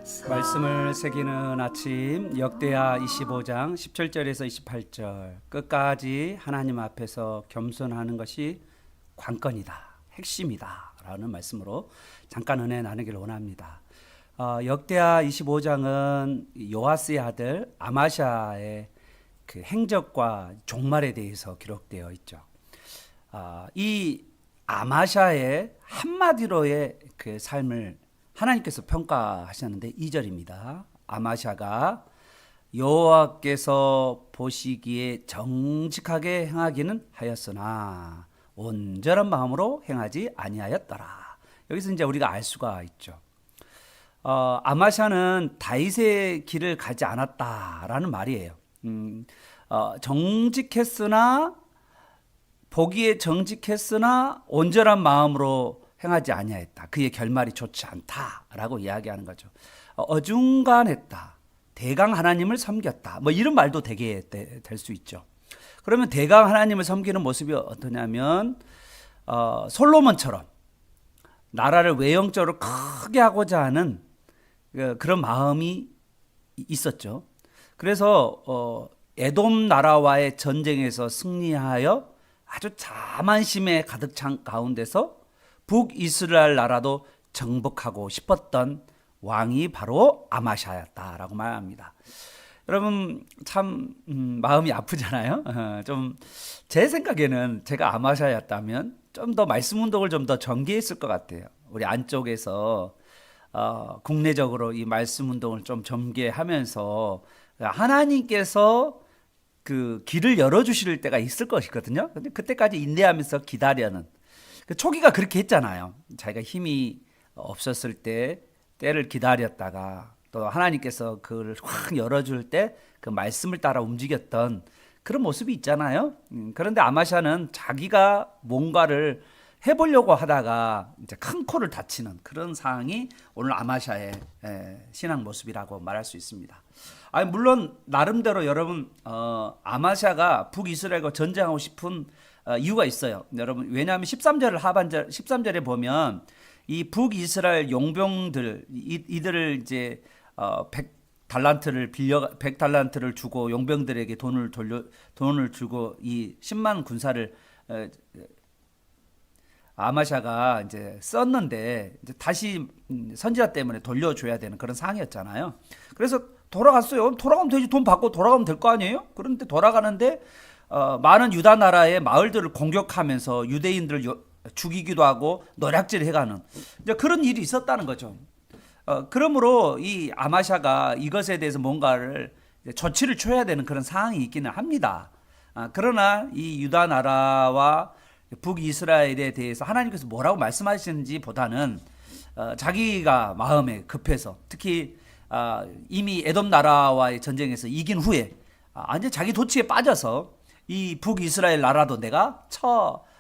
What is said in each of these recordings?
말씀을 새기는 아침 역대하 25장 17절에서 28절 끝까지 하나님 앞에서 겸손하는 것이 관건이다, 핵심이다 라는 말씀으로 잠깐 은혜 나누기를 원합니다. 역대하 25장은 요아스의 아들 아마샤의 그 행적과 종말에 대해서 기록되어 있죠. 이 아마샤의 한마디로의 그 삶을 하나님께서 평가하셨는데 2절입니다. 아마샤가 여호와께서 보시기에 정직하게 행하기는 하였으나 온전한 마음으로 행하지 아니하였더라. 여기서 이제 우리가 알 수가 있죠. 아마샤는 다윗의 길을 가지 않았다라는 말이에요. 정직했으나 보기에 정직했으나 온전한 마음으로 행하지 아니하였다. 그의 결말이 좋지 않다라고 이야기하는 거죠. 어중간했다. 대강 하나님을 섬겼다. 뭐 이런 말도 되게 될 수 있죠. 그러면 대강 하나님을 섬기는 모습이 어떠냐면 솔로몬처럼 나라를 외형적으로 크게 하고자 하는 그런 마음이 있었죠. 그래서 에돔 나라와의 전쟁에서 승리하여 아주 자만심에 가득 찬 가운데서 북이스라엘 나라도 정복하고 싶었던 왕이 바로 아마샤였다라고 말합니다. 여러분 참 마음이 아프잖아요. 좀 제 생각에는 제가 아마샤였다면 좀 더 말씀 운동을 좀 더 전개했을 것 같아요. 우리 안쪽에서 국내적으로 이 말씀 운동을 좀 전개하면서 하나님께서 그 길을 열어주실 때가 있을 것이거든요. 근데 그때까지 인내하면서 기다려는 초기가 그렇게 했잖아요. 자기가 힘이 없었을 때 때를 기다렸다가 또 하나님께서 그걸 확 열어줄 때 그 말씀을 따라 움직였던 그런 모습이 있잖아요. 그런데 아마샤는 자기가 뭔가를 해보려고 하다가 이제 큰 코를 다치는 그런 상황이 오늘 아마샤의 신앙 모습이라고 말할 수 있습니다. 물론 나름대로 여러분 아마샤가 북이스라엘과 전쟁하고 싶은 이유가 있어요. 여러분 왜냐하면 13절에 보면 이 북이스라엘 용병들 이들을 이제 100달란트를 주고 용병들에게 돈을 주고 이 10만 군사를 아마샤가 이제 썼는데 이제 다시 선지자 때문에 돌려줘야 되는 그런 상황이었잖아요. 그래서 돌아갔어요. 돌아가면 되지. 돈 받고 돌아가면 될 거 아니에요? 그런데 돌아가는데 많은 유다 나라의 마을들을 공격하면서 유대인들을 죽이기도 하고 노략질 해가는 이제 그런 일이 있었다는 거죠. 그러므로 이 아마샤가 이것에 대해서 뭔가를 조치를 취해야 되는 그런 상황이 있기는 합니다. 그러나 이 유다 나라와 북이스라엘에 대해서 하나님께서 뭐라고 말씀하시는지 보다는 자기가 마음에 급해서 특히 이미 에돔 나라와의 전쟁에서 이긴 후에 이제 자기 도취에 빠져서 이 북이스라엘 나라도 내가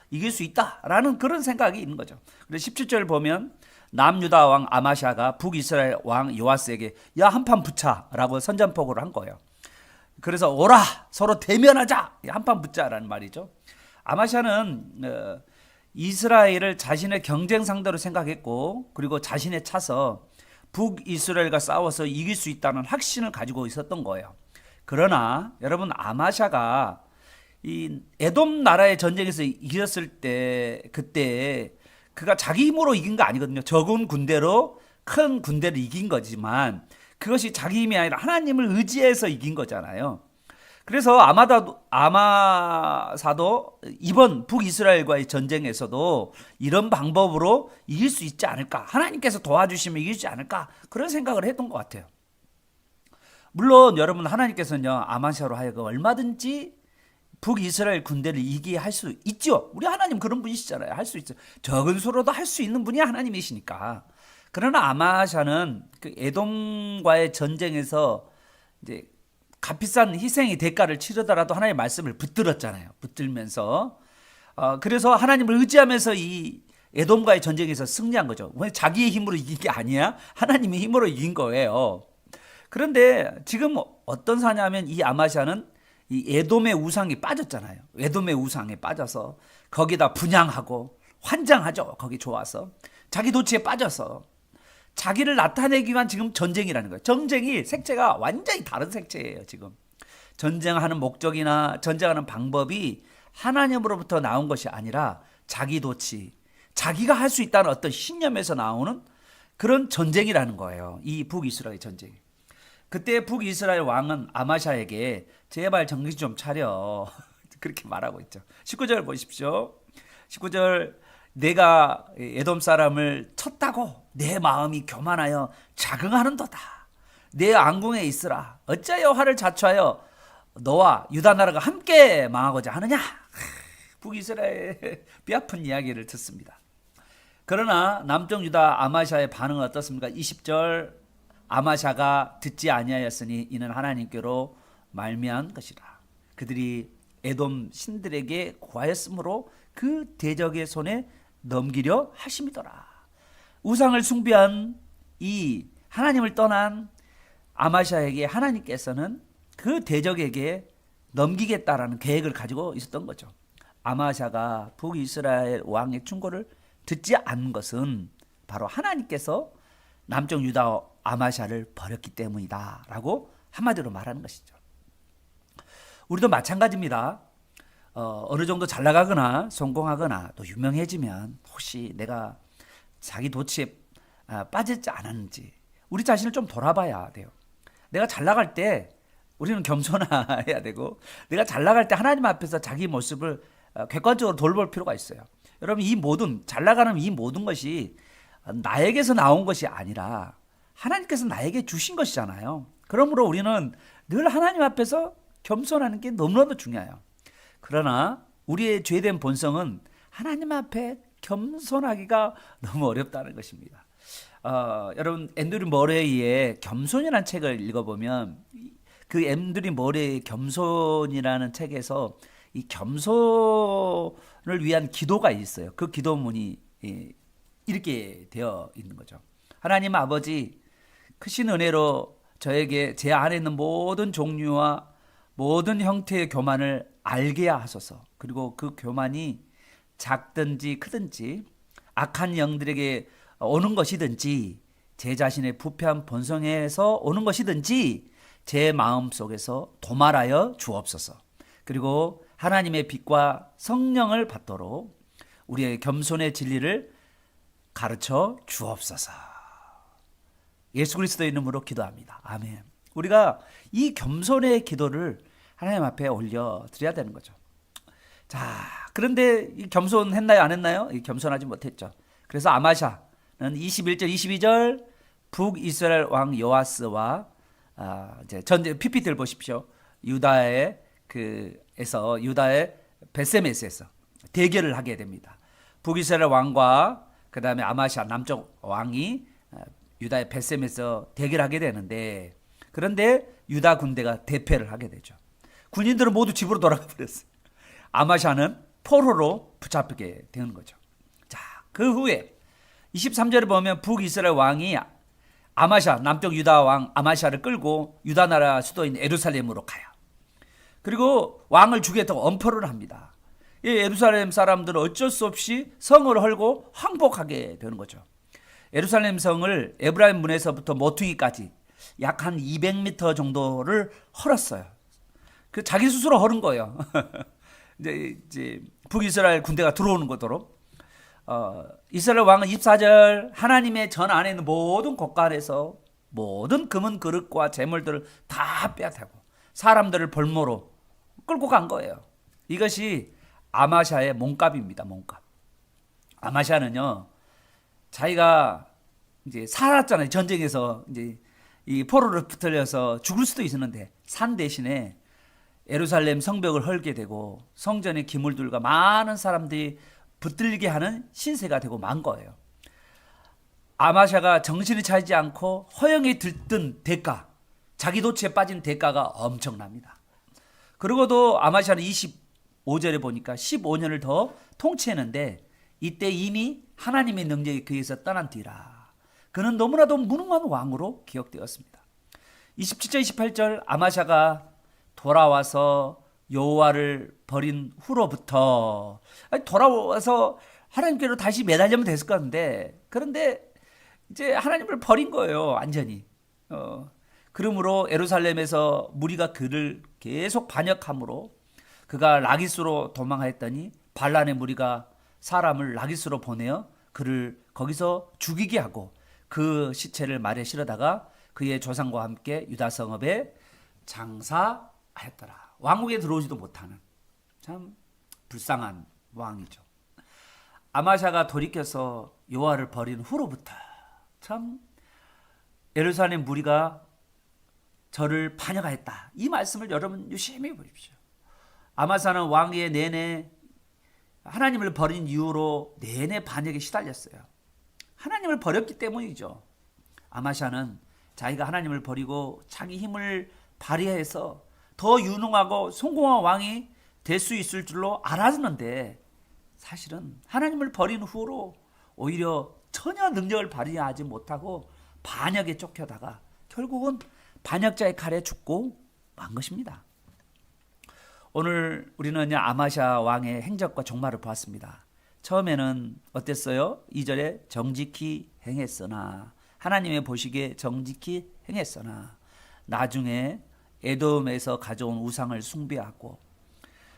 이길 수 있다라는 그런 생각이 있는 거죠. 그래서 17절 보면 남유다 왕 아마샤가 북이스라엘 왕 요아스에게 야 한판 붙자라고 선전포고를 한 거예요. 그래서 오라 서로 대면하자 한판 붙자라는 말이죠. 아마샤는 이스라엘을 자신의 경쟁 상대로 생각했고 그리고 자신에 차서 북이스라엘과 싸워서 이길 수 있다는 확신을 가지고 있었던 거예요. 그러나 여러분 아마샤가 이 에돔 나라의 전쟁에서 이겼을 때 그때 그가 자기 힘으로 이긴 거 아니거든요. 적은 군대로 큰 군대를 이긴 거지만 그것이 자기 힘이 아니라 하나님을 의지해서 이긴 거잖아요. 그래서 아마사도 이번 북이스라엘과의 전쟁에서도 이런 방법으로 이길 수 있지 않을까, 하나님께서 도와주시면 이길 수 있지 않을까 그런 생각을 했던 것 같아요. 물론 여러분 하나님께서는요 아마샤로 하여금 얼마든지 북이스라엘 군대를 이기게 할 수 있죠. 우리 하나님 그런 분이시잖아요. 할 수 있어요. 적은 수로도 할 수 있는 분이 하나님이시니까. 그러나 아마샤는 그 에돔과의 전쟁에서 이제 값비싼 희생의 대가를 치르더라도 하나님의 말씀을 붙들었잖아요. 붙들면서 그래서 하나님을 의지하면서 이 에돔과의 전쟁에서 승리한 거죠. 왜 자기의 힘으로 이긴 게 아니야? 하나님의 힘으로 이긴 거예요. 그런데 지금 어떤 사냐면 이 아마샤는 이 에돔의 우상이 빠졌잖아요. 에돔의 우상에 빠져서 거기다 분향하고 환장하죠. 거기 좋아서 자기 도취에 빠져서 자기를 나타내기 위한 지금 전쟁이라는 거예요. 전쟁이 색채가 완전히 다른 색채예요. 지금 전쟁하는 목적이나 전쟁하는 방법이 하나님으로부터 나온 것이 아니라 자기 도치, 자기가 할 수 있다는 어떤 신념에서 나오는 그런 전쟁이라는 거예요. 이 북이스라엘 전쟁이. 그때 북이스라엘 왕은 아마샤에게 제발 정신 좀 차려 그렇게 말하고 있죠. 19절 보십시오. 19절, 내가 에돔 사람을 쳤다고 내 마음이 교만하여 자긍하는도다. 내 안궁에 있으라. 어찌하여 화를 자초하여 너와 유다 나라가 함께 망하고자 하느냐. 북이스라엘 뼈아픈 이야기를 듣습니다. 그러나 남쪽 유다 아마샤의 반응은 어떻습니까? 20절, 아마샤가 듣지 아니하였으니 이는 하나님께로 말미암은 것이라. 그들이 에돔 신들에게 구하였으므로 그 대적의 손에 넘기려 하심이더라. 우상을 숭배한 이 하나님을 떠난 아마샤에게 하나님께서는 그 대적에게 넘기겠다라는 계획을 가지고 있었던 거죠. 아마샤가 북이스라엘 왕의 충고를 듣지 않은 것은 바로 하나님께서 남쪽 유다 아마샤를 버렸기 때문이다 라고 한마디로 말하는 것이죠. 우리도 마찬가지입니다. 어느 정도 잘 나가거나 성공하거나 또 유명해지면 혹시 내가 자기 도취에 빠지지 않았는지 우리 자신을 좀 돌아봐야 돼요. 내가 잘 나갈 때 우리는 겸손해야 되고, 내가 잘 나갈 때 하나님 앞에서 자기 모습을 객관적으로 돌볼 필요가 있어요. 여러분, 이 모든 잘 나가는 이 모든 것이 나에게서 나온 것이 아니라 하나님께서 나에게 주신 것이잖아요. 그러므로 우리는 늘 하나님 앞에서 겸손하는 게 너무나도 중요해요. 그러나 우리의 죄된 본성은 하나님 앞에 겸손하기가 너무 어렵다는 것입니다. 여러분, 앤드류 머레이의 겸손이라는 책을 읽어보면 그 앤드류 머레이의 겸손이라는 책에서 이 겸손을 위한 기도가 있어요. 그 기도문이 이렇게 되어 있는 거죠. 하나님 아버지, 크신 은혜로 저에게 제 안에 있는 모든 종류와 모든 형태의 교만을 알게 하소서. 그리고 그 교만이 작든지 크든지 악한 영들에게 오는 것이든지 제 자신의 부패한 본성에서 오는 것이든지 제 마음속에서 도말하여 주옵소서. 그리고 하나님의 빛과 성령을 받도록 우리의 겸손의 진리를 가르쳐 주옵소서. 예수 그리스도의 이름으로 기도합니다. 아멘. 우리가 이 겸손의 기도를 하나님 앞에 올려 드려야 되는 거죠. 자, 그런데 이 겸손했나요? 안 했나요? 겸손하지 못했죠. 그래서 아마샤는 21절, 22절 북이스라엘 왕 요아스와 이제 전제 PPT를 보십시오. 유다의 유다의 베세메스에서 대결을 하게 됩니다. 북이스라엘 왕과 그 다음에 아마샤 남쪽 왕이 유다의 베세메스에서 대결하게 되는데, 그런데 유다 군대가 대패를 하게 되죠. 군인들은 모두 집으로 돌아가 버렸어요. 아마샤는 포로로 붙잡히게 되는 거죠. 자, 그 후에 23절에 보면 북이스라엘 왕이 아마샤, 남쪽 유다 왕 아마샤를 끌고 유다 나라 수도인 예루살렘으로 가요. 그리고 왕을 죽이겠다고 엄포를 합니다. 이 예루살렘 사람들은 어쩔 수 없이 성을 헐고 항복하게 되는 거죠. 예루살렘 성을 에브라임 문에서부터 모퉁이까지 약 한 200m 정도를 헐었어요. 그 자기 스스로 헐은 거예요. 이제 북이스라엘 군대가 들어오는 거도록. 이스라엘 왕은 24절, 하나님의 전 안에 있는 모든 곳간에서 모든 금은 그릇과 재물들을 다 빼앗고 사람들을 벌모로 끌고 간 거예요. 이것이 아마샤의 몸값입니다. 몸값. 아마샤는요, 자기가 이제 살았잖아요. 전쟁에서 이제 이 포로를 붙들려서 죽을 수도 있었는데 산 대신에 예루살렘 성벽을 헐게 되고 성전의 기물들과 많은 사람들이 붙들게 하는 신세가 되고 만 거예요. 아마샤가 정신을 차리지 않고 허영에 들뜬 대가, 자기 도취에 빠진 대가가 엄청납니다. 그러고도 아마샤는 25절에 보니까 15년을 더 통치했는데 이때 이미 하나님의 능력이 그에서 떠난 뒤라. 그는 너무나도 무능한 왕으로 기억되었습니다. 27절 28절 아마샤가 돌아와서 여호와를 버린 후로부터 돌아와서 하나님께로 다시 매달리면 됐을 건데, 그런데 이제 하나님을 버린 거예요, 완전히. 그러므로 예루살렘에서 무리가 그를 계속 반역함으로 그가 라기스로 도망하였더니 반란의 무리가 사람을 라기스로 보내어 그를 거기서 죽이게 하고 그 시체를 말에 실어다가 그의 조상과 함께 유다 성읍에 장사하였더라. 왕국에 들어오지도 못하는 참 불쌍한 왕이죠. 아마샤가 돌이켜서 여호와를 버린 후로부터 참 예루살렘 무리가 저를 반역하였다. 이 말씀을 여러분 유심히 보십시오. 아마사는 왕위에 내내 하나님을 버린 이후로 내내 반역에 시달렸어요. 하나님을 버렸기 때문이죠. 아마샤는 자기가 하나님을 버리고 자기 힘을 발휘해서 더 유능하고 성공한 왕이 될 수 있을 줄로 알았는데 사실은 하나님을 버린 후로 오히려 전혀 능력을 발휘하지 못하고 반역에 쫓겨다가 결국은 반역자의 칼에 죽고 만 것입니다. 오늘 우리는 아마샤 왕의 행적과 종말을 보았습니다. 처음에는 어땠어요? 2절에 정직히 행했으나, 하나님의 보시기에 정직히 행했으나 나중에 에돔에서 가져온 우상을 숭배하고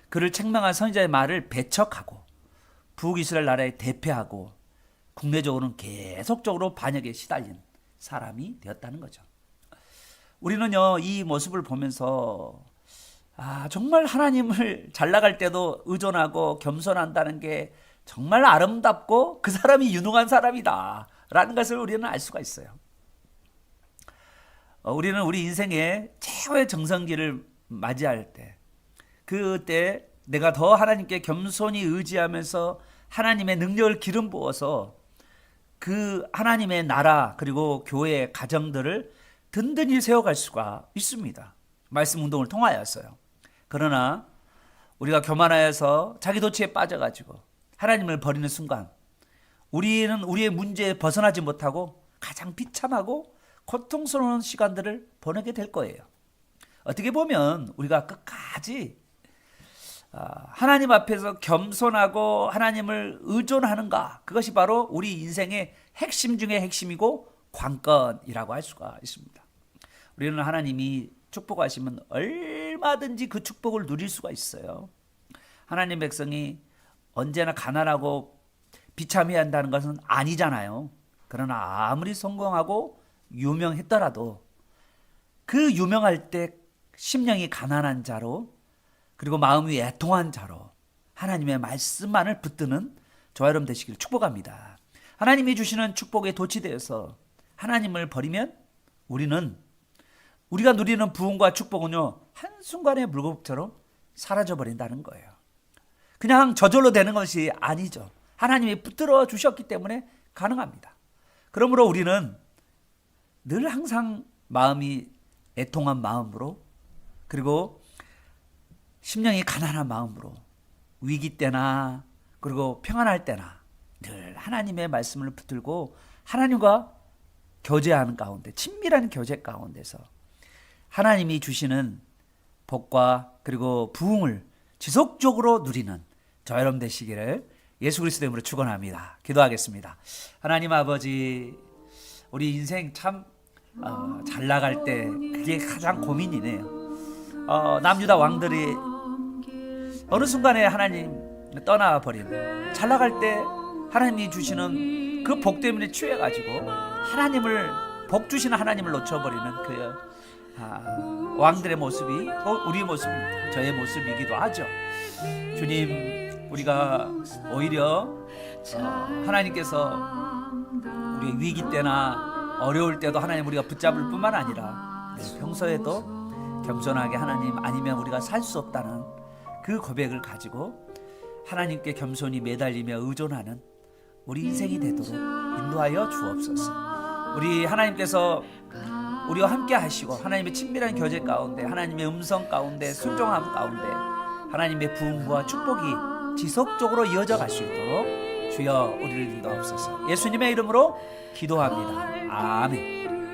그를 책망한 선지자의 말을 배척하고 북이스라엘 나라에 대패하고 국내적으로는 계속적으로 반역에 시달린 사람이 되었다는 거죠. 우리는요, 이 모습을 보면서 정말 하나님을 잘 나갈 때도 의존하고 겸손한다는 게 정말 아름답고 그 사람이 유능한 사람이다 라는 것을 우리는 알 수가 있어요. 우리는 우리 인생의 최후의 정성기를 맞이할 때, 그때 내가 더 하나님께 겸손히 의지하면서 하나님의 능력을 기름 부어서 그 하나님의 나라 그리고 교회 가정들을 든든히 세워갈 수가 있습니다. 말씀 운동을 통하여서요. 그러나 우리가 교만하여서 자기 도취에 빠져가지고 하나님을 버리는 순간 우리는 우리의 문제에 벗어나지 못하고 가장 비참하고 고통스러운 시간들을 보내게 될 거예요. 어떻게 보면 우리가 끝까지 하나님 앞에서 겸손하고 하나님을 의존하는가, 그것이 바로 우리 인생의 핵심 중의 핵심이고 관건이라고 할 수가 있습니다. 우리는 하나님이 축복하시면 얼마든지 그 축복을 누릴 수가 있어요. 하나님 백성이 언제나 가난하고 비참해야 한다는 것은 아니잖아요. 그러나 아무리 성공하고 유명했더라도 그 유명할 때 심령이 가난한 자로 그리고 마음이 애통한 자로 하나님의 말씀만을 붙드는 저와 여러분 되시기를 축복합니다. 하나님이 주시는 축복에 도취되어서 하나님을 버리면 우리가 누리는 부흥과 축복은요, 한순간에 물고기처럼 사라져버린다는 거예요. 그냥 저절로 되는 것이 아니죠. 하나님이 붙들어 주셨기 때문에 가능합니다. 그러므로 우리는 늘 항상 마음이 애통한 마음으로 그리고 심령이 가난한 마음으로 위기 때나 그리고 평안할 때나 늘 하나님의 말씀을 붙들고 하나님과 교제하는 가운데, 친밀한 교제 가운데서 하나님이 주시는 복과 그리고 부흥을 지속적으로 누리는 저와 여러분 되시기를 예수 그리스도의 이름으로 축원합니다. 기도하겠습니다. 하나님 아버지, 우리 인생 참 잘 나갈 때 그게 가장 고민이네요. 남유다 왕들이 어느 순간에 하나님 떠나버린, 잘 나갈 때 하나님이 주시는 그 복 때문에 취해가지고 하나님을, 복 주시는 하나님을 놓쳐버리는 그 왕들의 모습이 우리의 모습입니다. 저의 모습이기도 하죠. 주님, 우리가 오히려 하나님께서 우리의 위기 때나 어려울 때도 하나님 우리가 붙잡을 뿐만 아니라 평소에도 겸손하게 하나님 아니면 우리가 살 수 없다는 그 고백을 가지고 하나님께 겸손히 매달리며 의존하는 우리 인생이 되도록 인도하여 주옵소서. 우리 하나님께서 우리와 함께 하시고 하나님의 친밀한 교제 가운데, 하나님의 음성 가운데, 순종함 가운데 하나님의 부흥과 축복이 지속적으로 이어져 갈 수 있도록 주여 우리를 인도하옵소서. 예수님의 이름으로 기도합니다. 아멘.